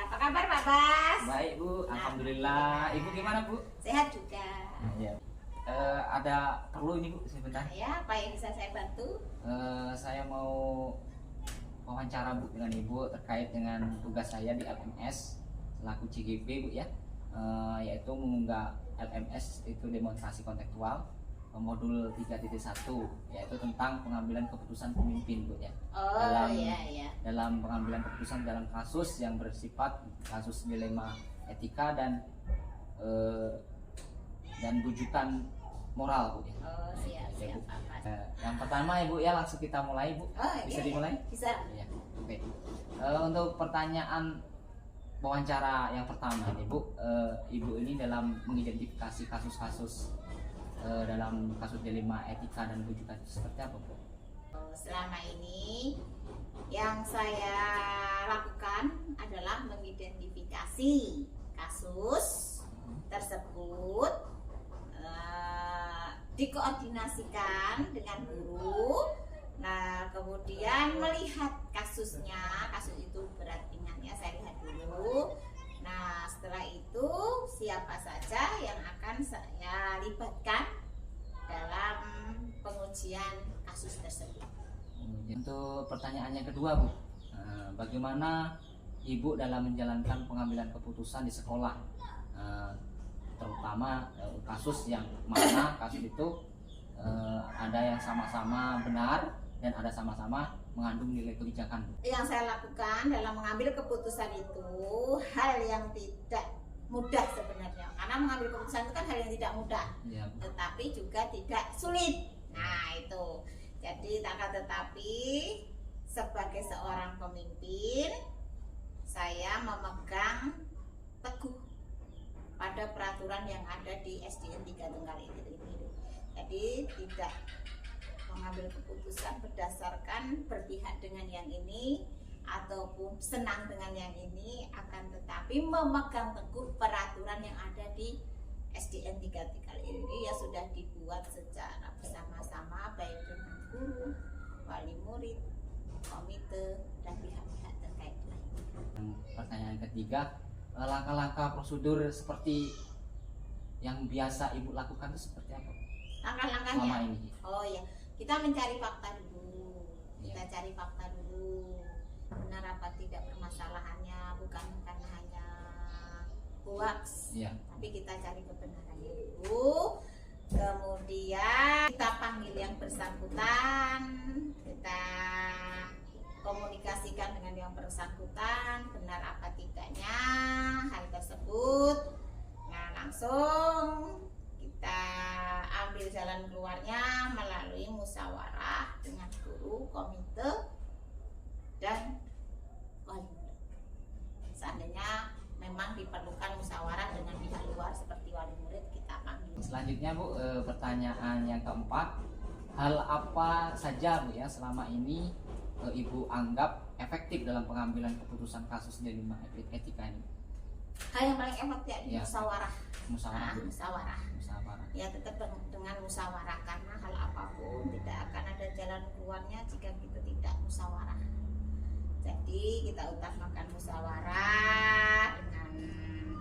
Apa kabar Pak Bas? Baik Bu, alhamdulillah. Ibu gimana Bu? Sehat juga. Ya. Ada perlu ini Bu sebentar. Ya, apa yang bisa saya bantu? Saya mau wawancara Bu dengan Ibu terkait dengan tugas saya di LMS selaku CGP Bu ya, yaitu mengunggah LMS itu demonstrasi kontekstual modul 3.1, yaitu tentang pengambilan keputusan pemimpin Bu ya. Oh iya. Dalam pengambilan keputusan dalam kasus yang bersifat kasus dilema etika dan bujukan moral Bu ya. Oh siap Ya, Bu. Pak Bas. Yang pertama ya Bu ya, langsung kita mulai Bu. Oh, Bisa iya, dimulai? Bisa. Ya, oke. Untuk pertanyaan wawancara yang pertama nih Bu, Ibu ini dalam mengidentifikasi kasus-kasus dalam kasus dilema etika dan bujukan itu seperti apa Bu? Selama ini yang saya lakukan adalah mengidentifikasi kasus tersebut, dikoordinasikan dengan guru. Nah, kemudian melihat kasus itu berat ringannya saya lihat dulu. Nah, setelah itu siapa saja yang akan saya libatkan dalam pengujian kasus tersebut. Untuk pertanyaan yang kedua Bu, bagaimana Ibu dalam menjalankan pengambilan keputusan di sekolah, terutama kasus yang mana kasus itu ada yang sama-sama benar dan ada sama-sama mengandung nilai kebijakan. Yang saya lakukan dalam mengambil keputusan itu hal yang tidak mudah sebenarnya, karena mengambil keputusan itu kan hal yang tidak mudah, Ya, tetapi juga tidak sulit. Nah itu, jadi tetapi sebagai seorang pemimpin, saya memegang teguh pada peraturan yang ada di SDN 3 Tunggal ini. Jadi tidak mengambil keputusan berdasarkan berpihak dengan yang ini ataupun senang dengan yang ini, akan tetapi memegang teguh peraturan yang ada di SDN 3 Tunggal ini yang sudah dibuat secara bersama-sama baik dengan guru, wali murid, komite, dan pihak-pihak terkait lainnya. Pertanyaan ketiga, langkah-langkah prosedur seperti yang biasa Ibu lakukan itu seperti apa? Langkah-langkahnya? Selama ini. Oh ya, kita mencari fakta dulu. Kita Ya. cari fakta dulu. Benar apa tidak permasalahannya, bukan karena hanya hoax, Ya. tapi kita cari kebenarannya dulu. Kemudian kita panggil yang bersangkutan, kita komunikasikan dengan yang bersangkutan, benar apa tidaknya hal tersebut. Nah, langsung kita ambil jalan keluarnya melalui musyawarah dengan guru, komite, dan wali murid. Seandainya memang diperlukan musyawarah dengan pihak luar seperti wali murid, kita panggil. Selanjutnya Bu, pertanyaan yang keempat, hal apa saja Bu ya selama ini Ibu anggap efektif dalam pengambilan keputusan kasus dilema etika ini? Hal yang paling efektif Ya. musyawarah. Musyawarah Bu. Musyawarah. Musyawarah. Ya, tetap dengan musyawarah, karena hal apapun tidak akan ada jalan keluarnya jika kita tidak musyawarah. Jadi kita utamakan musyawarah dengan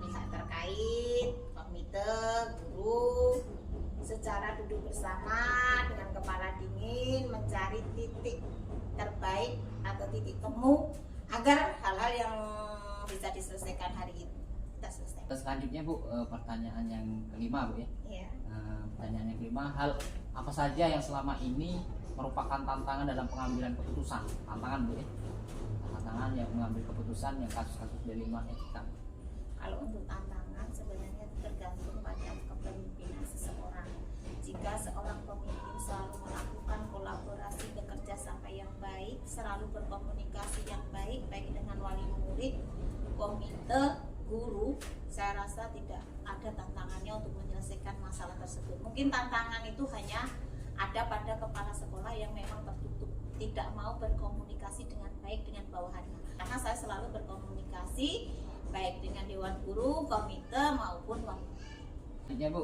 pihak terkait, komite, guru, secara duduk bersama dengan kepala dingin mencari titik terbaik atau titik temu agar hal-hal yang bisa diselesaikan hari ini kita selesaikan. Selanjutnya Bu, pertanyaan yang kelima Bu ya. Iya. Pertanyaan yang kelima, hal apa saja yang selama ini merupakan tantangan dalam pengambilan keputusan? Tantangan Bu ya. Tantangan yang mengambil keputusan yang kasus-kasus dilema etika. Kalau untuk tantangan sebenarnya tergantung pada kepemimpinan seseorang. Jika seorang pemimpin selalu melakukan kolaborasi bekerja sama yang baik, selalu berkomunikasi yang baik, baik dengan wali murid, komite, guru, saya rasa tidak ada tantangannya untuk menyelesaikan masalah tersebut. Mungkin tantangan itu hanya ada pada kepala sekolah yang memang tertutup, tidak mau berkomunikasi dengan baik dengan bawahannya. Karena saya selalu berkomunikasi baik dengan dewan guru, komite maupun wali. Selanjutnya Bu,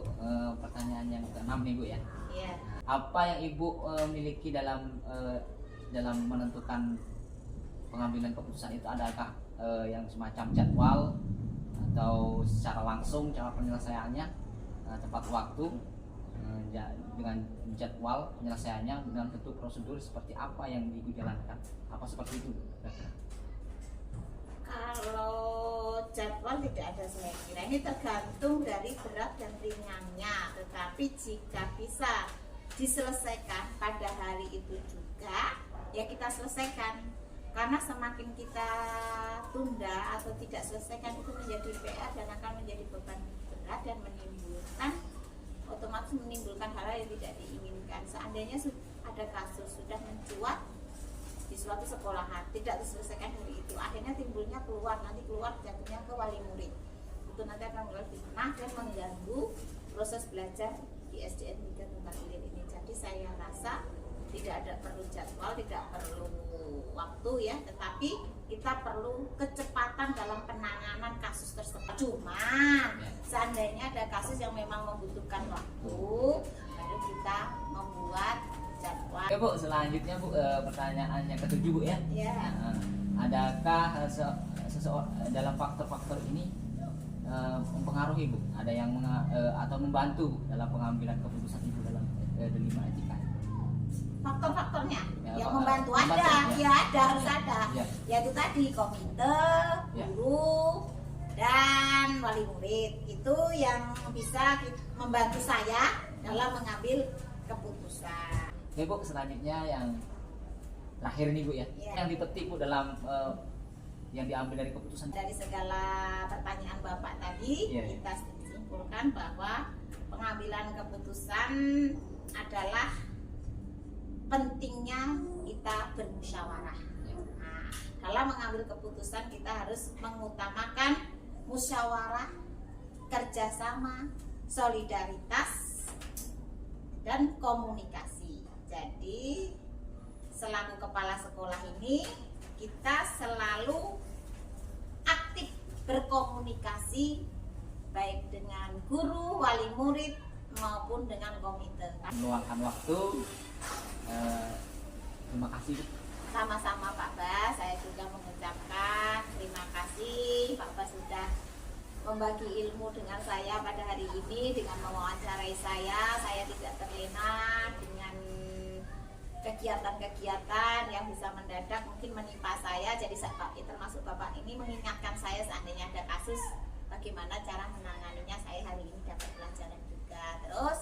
pertanyaan yang keenam nih Bu ya. Iya. Apa yang Ibu miliki dalam menentukan pengambilan keputusan itu? Adakah yang semacam jadwal atau secara langsung cara penyelesaiannya, tepat waktu, dengan jadwal penyelesaiannya dengan bentuk prosedur seperti apa yang Ibu jalankan, apa seperti itu? Kalau jadwal tidak ada, saya kira ini tergantung dari berat dan ringannya, tetapi jika bisa diselesaikan pada hari itu juga ya kita selesaikan, karena semakin kita tunda atau tidak selesaikan itu menjadi PR dan akan menjadi beban berat dan otomatis menimbulkan hal yang tidak diinginkan. Seandainya ada kasus sudah mencuat di suatu sekolahan tidak diselesaikan hari itu, akhirnya timbulnya nanti keluar jatuhnya ke wali murid, itu nanti akan lebih fitnah dan mengganggu proses belajar di SDN 3 Tunggal Ilir ini. Jadi saya rasa tidak ada perlu jadwal, tidak perlu waktu ya, tetapi kita perlu kecepatan dalam penanganan kasus tersebut. Cuman seandainya ada kasus yang memang membutuhkan waktu, baru kita membuat jadwal. Oke Bu, selanjutnya Bu, pertanyaan yang ketujuh Bu ya. Ya. Adakah seseorang dalam faktor-faktor ini mempengaruhi Bu? Ada yang atau membantu Bu dalam pengambilan keputusan Ibu dalam dilema etika? Faktor-faktornya Ya, yang membantu ada, ya ada, harus ada. Ya. Yaitu tadi komite, guru, dan wali murid. Itu yang bisa membantu saya dalam mengambil keputusan. Oke Bu, selanjutnya yang terakhir nih Bu ya. Yang dipetik Bu dalam yang diambil dari keputusan. Dari segala pertanyaan Bapak tadi, kita simpulkan bahwa pengambilan keputusan adalah pentingnya kita bermusyawarah. Nah, dalam mengambil keputusan kita harus mengutamakan musyawarah, kerjasama, solidaritas, dan komunikasi. Jadi selaku kepala sekolah ini kita selalu aktif berkomunikasi baik dengan guru, wali murid maupun dengan komite. Meluangkan waktu. Terima kasih. Sama-sama Pak Bas, saya juga mengucapkan terima kasih Pak Bas sudah membagi ilmu dengan saya pada hari ini dengan mewawancarai saya tidak terlena dengan kegiatan-kegiatan yang bisa mendadak mungkin menimpa saya. Jadi termasuk Bapak ini mengingatkan saya seandainya ada kasus bagaimana cara menanganinya, saya hari ini dapat pelajaran juga. Terus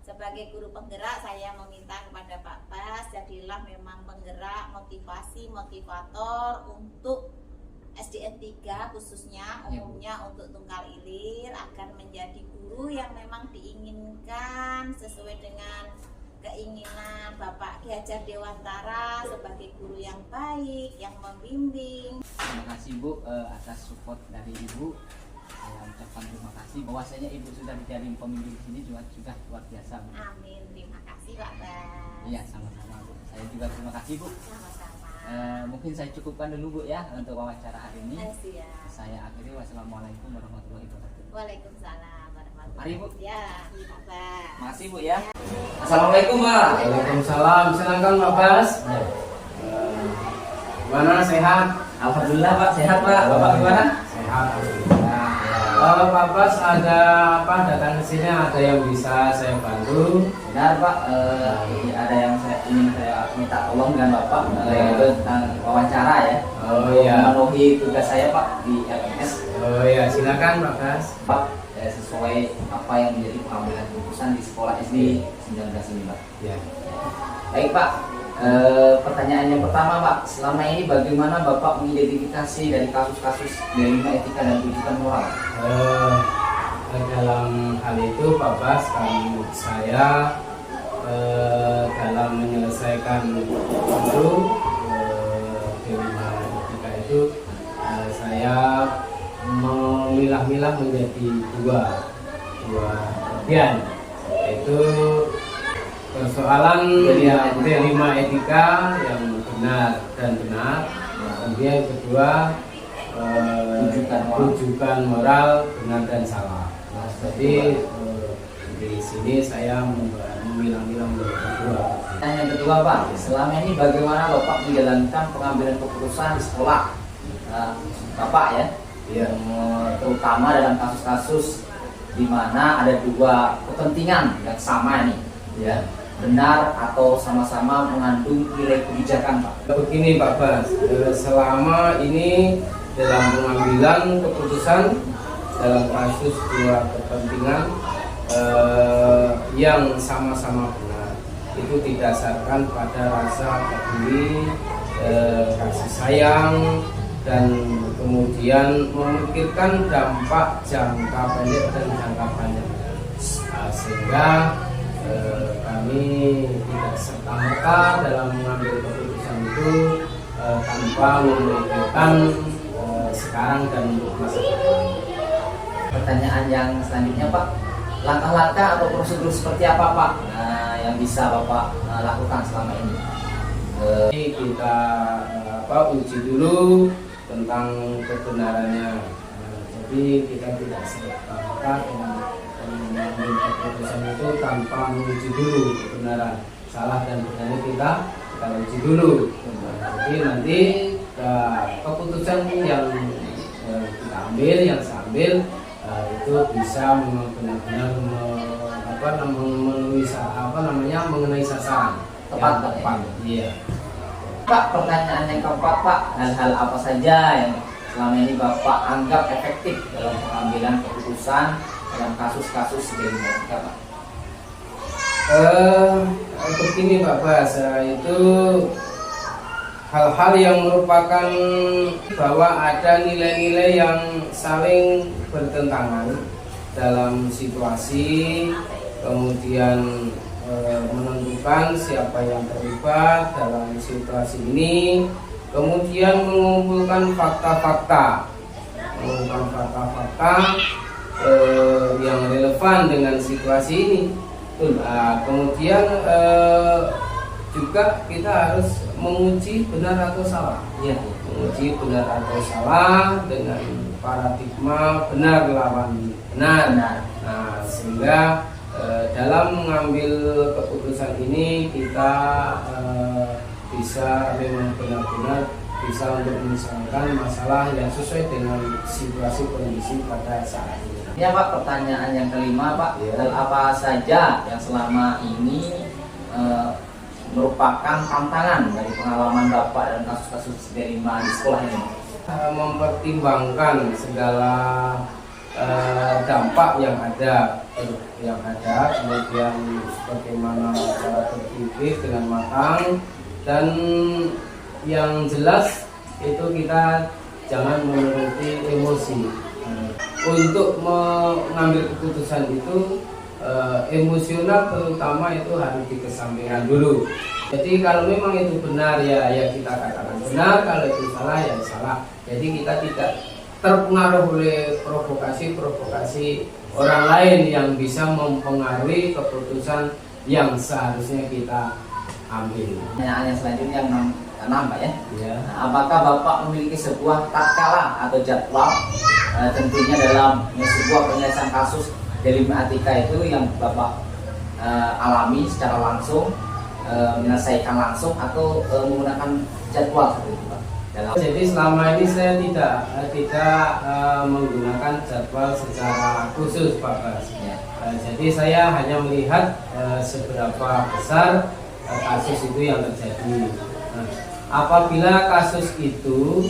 sebagai guru penggerak saya meminta kepada Pak Bas, jadilah memang penggerak, motivasi, motivator untuk SDN 3 khususnya, umumnya untuk Tunggal Ilir, agar menjadi guru yang memang diinginkan sesuai dengan keinginan Bapak Ki Hajar Dewantara sebagai guru yang baik, yang membimbing. Terima kasih Bu atas support dari Ibu. Saya ucapkan terima kasih bahwasanya Ibu sudah menjadi pemimpin di sini juga sudah luar biasa Bu. Amin, terima kasih Pak Bas. Iya, sama-sama Bu. Saya juga terima kasih Bu. Sama-sama. Mungkin saya cukupkan dulu Bu ya untuk wawancara hari ini. Siap. Saya akhiri, wassalamualaikum warahmatullahi wabarakatuh. Waalaikumsalam warahmatullahi Mari Bu. Ya, Pak Bas. Makasih Bu ya. Assalamualaikum Pak. Waalaikumsalam. Silakan Pak Bas. Gimana, sehat? Alhamdulillah Pak, sehat Pak. Bapak gimana? Sehat. Pak Bas, ada apa datang ke sini, ada yang bisa saya bantu? Benar Pak, ada yang ingin saya minta tolong dengan Bapak yaitu tentang wawancara ya. Oh iya. Memenuhi tugas saya Pak di LMS. Oh iya, silakan Pak Bas. Pak, sesuai apa yang menjadi pengambilan keputusan di sekolah SD 19 ini Pak. Ya. Baik Pak, pertanyaan yang pertama Pak, selama ini bagaimana Bapak mengidentifikasi dari kasus-kasus dilema etika dan rujukan moral? Dalam hal itu Pak Bas, saya dalam menyelesaikan itu dilema etika itu saya memilah-milah menjadi dua bagian, yaitu persoalan yang dilema etika yang benar dan benar, kemudian yang kedua rujukan moral benar dan salah. Jadi di sini saya memilah-milah menjadi dua. Yang kedua Pak, selama ini bagaimana Bapak menjalankan pengambilan keputusan di sekolah Bapak ya, Iya. terutama dalam kasus-kasus di mana ada dua kepentingan yang sama nih, ya, benar atau sama-sama mengandung nilai kebijakan, Pak. Begini Pak Bas, selama ini dalam pengambilan keputusan dalam kasus dua kepentingan yang sama-sama benar, itu didasarkan pada rasa peduli, kasih sayang, dan kemudian memikirkan dampak jangka pendek dan jangka panjang, sehingga kami tidak serta-merta dalam mengambil keputusan itu tanpa memikirkan sekarang dan untuk masa depan. Pertanyaan yang selanjutnya, Pak, langkah-langkah atau prosedur seperti apa, Pak, yang bisa Bapak lakukan selama ini? Kita uji dulu tentang kebenarannya. Jadi kita tidak serta-merta dengan mengambil keputusan itu tanpa menguji dulu kebenaran, salah dan benarnya kita uji dulu. Jadi nanti keputusan yang kita ambil, yang saya ambil itu bisa memang benar-benar mengenai sasaran Tepat, yang tepat. Iya. Pak, pertanyaan yang keempat, Pak, hal-hal apa saja yang selama ini Bapak anggap efektif dalam pengambilan keputusan dalam kasus-kasus dilematika, Pak? Begini Pak Bas, itu hal-hal yang merupakan bahwa ada nilai-nilai yang saling bertentangan dalam situasi, kemudian menentukan siapa yang terlibat dalam situasi ini, kemudian mengumpulkan fakta-fakta yang relevan dengan situasi ini. Kemudian juga kita harus menguji benar atau salah. Iya. Menguji benar atau salah dengan paradigma benar lawan benar. Nah, sehingga dalam mengambil keputusan ini kita bisa memang benar-benar bisa untuk menyelesaikan masalah yang sesuai dengan situasi kondisi pada saat ini. Ya, Pak, pertanyaan yang kelima, Pak, Ya. hal apa saja yang selama ini merupakan tantangan dari pengalaman Bapak dalam kasus-kasus derima di sekolah ini? Mempertimbangkan segala dampak yang ada, kemudian bagaimana cara berpikir dengan matang, dan yang jelas itu kita jangan menuruti emosi. Untuk mengambil keputusan itu emosional terutama itu harus dikesampingkan dulu. Jadi kalau memang itu benar ya kita katakan benar, kalau itu salah ya salah. Jadi kita tidak terpengaruh oleh provokasi orang lain yang bisa mempengaruhi keputusan yang seharusnya kita ambil. Pertanyaan yang selanjutnya yang keenam, Pak ya. Ya. Apakah Bapak memiliki sebuah tatkala atau jadwal tentunya dalam sebuah penyelesaian kasus dilematika itu yang Bapak alami secara langsung, menyelesaikan langsung atau menggunakan jadwal seperti itu, Pak? Jadi selama ini saya tidak menggunakan jadwal secara khusus, Pak Bas. Ya. Jadi saya hanya melihat seberapa besar kasus itu yang terjadi. Nah, apabila kasus itu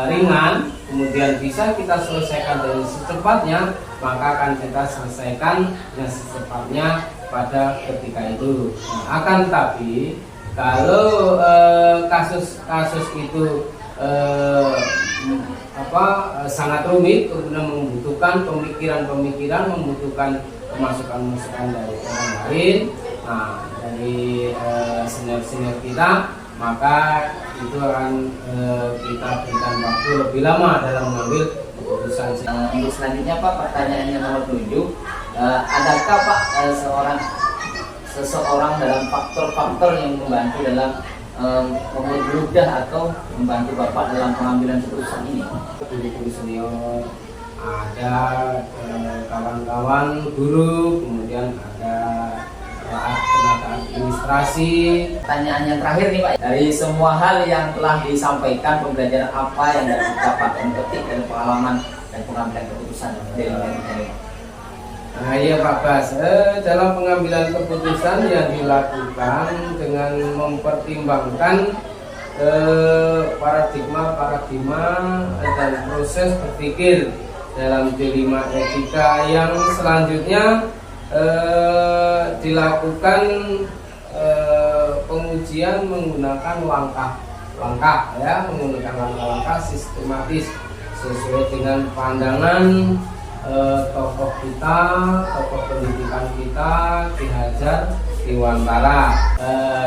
ringan, kemudian bisa kita selesaikan dengan secepatnya, maka akan kita selesaikan yang secepatnya pada ketika itu. Nah, akan tapi kalau kasus-kasus itu sangat rumit, kemudian membutuhkan pemikiran, membutuhkan masukan-masukan dari orang lain, nah dari senior-senior kita, maka itu akan kita berikan waktu lebih lama dalam mengambil keputusan. Untuk selanjutnya, Pak, pertanyaannya nomor 7, adakah Pak seseorang dalam faktor-faktor yang membantu dalam mempermudah atau membantu Bapak dalam pengambilan keputusan ini? Guru-guru senior, ada kawan-kawan guru, kemudian ada tenaga administrasi. Pertanyaan yang terakhir nih Pak, dari semua hal yang telah disampaikan, pembelajaran apa yang dapat dan petik dari pengalaman dan pengambilan keputusan dari ini? Nah iya Pak Bas, dalam pengambilan keputusan yang dilakukan dengan mempertimbangkan paradigma dan proses berpikir dalam D5 etika yang selanjutnya dilakukan pengujian menggunakan langkah sistematis sesuai dengan pandangan tokoh pendidikan kita, Ki Hajar Dewantara,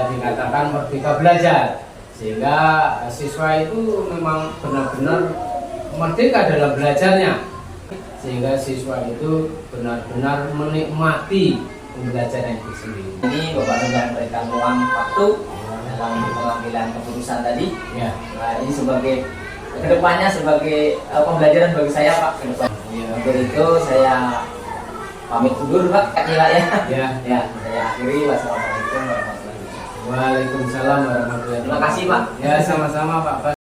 dikatakan Merdeka Belajar, sehingga siswa itu memang benar-benar merdeka dalam belajarnya, sehingga siswa itu benar-benar menikmati pembelajaran itu sendiri. Ini Bapak sudah memberikan ruang waktu dalam pengambilan keputusan tadi. Ya. Nah, ini sebagai kedepannya sebagai pembelajaran bagi saya Pak ke depan. Untuk itu saya pamit undur Pak, ya. Ya. Ya, saya akhiri. Wassalamualaikum warahmatullahi wabarakatuh. Waalaikumsalam warahmatullahi wabarakatuh. Terima kasih Pak. Ya sama-sama Pak Bas.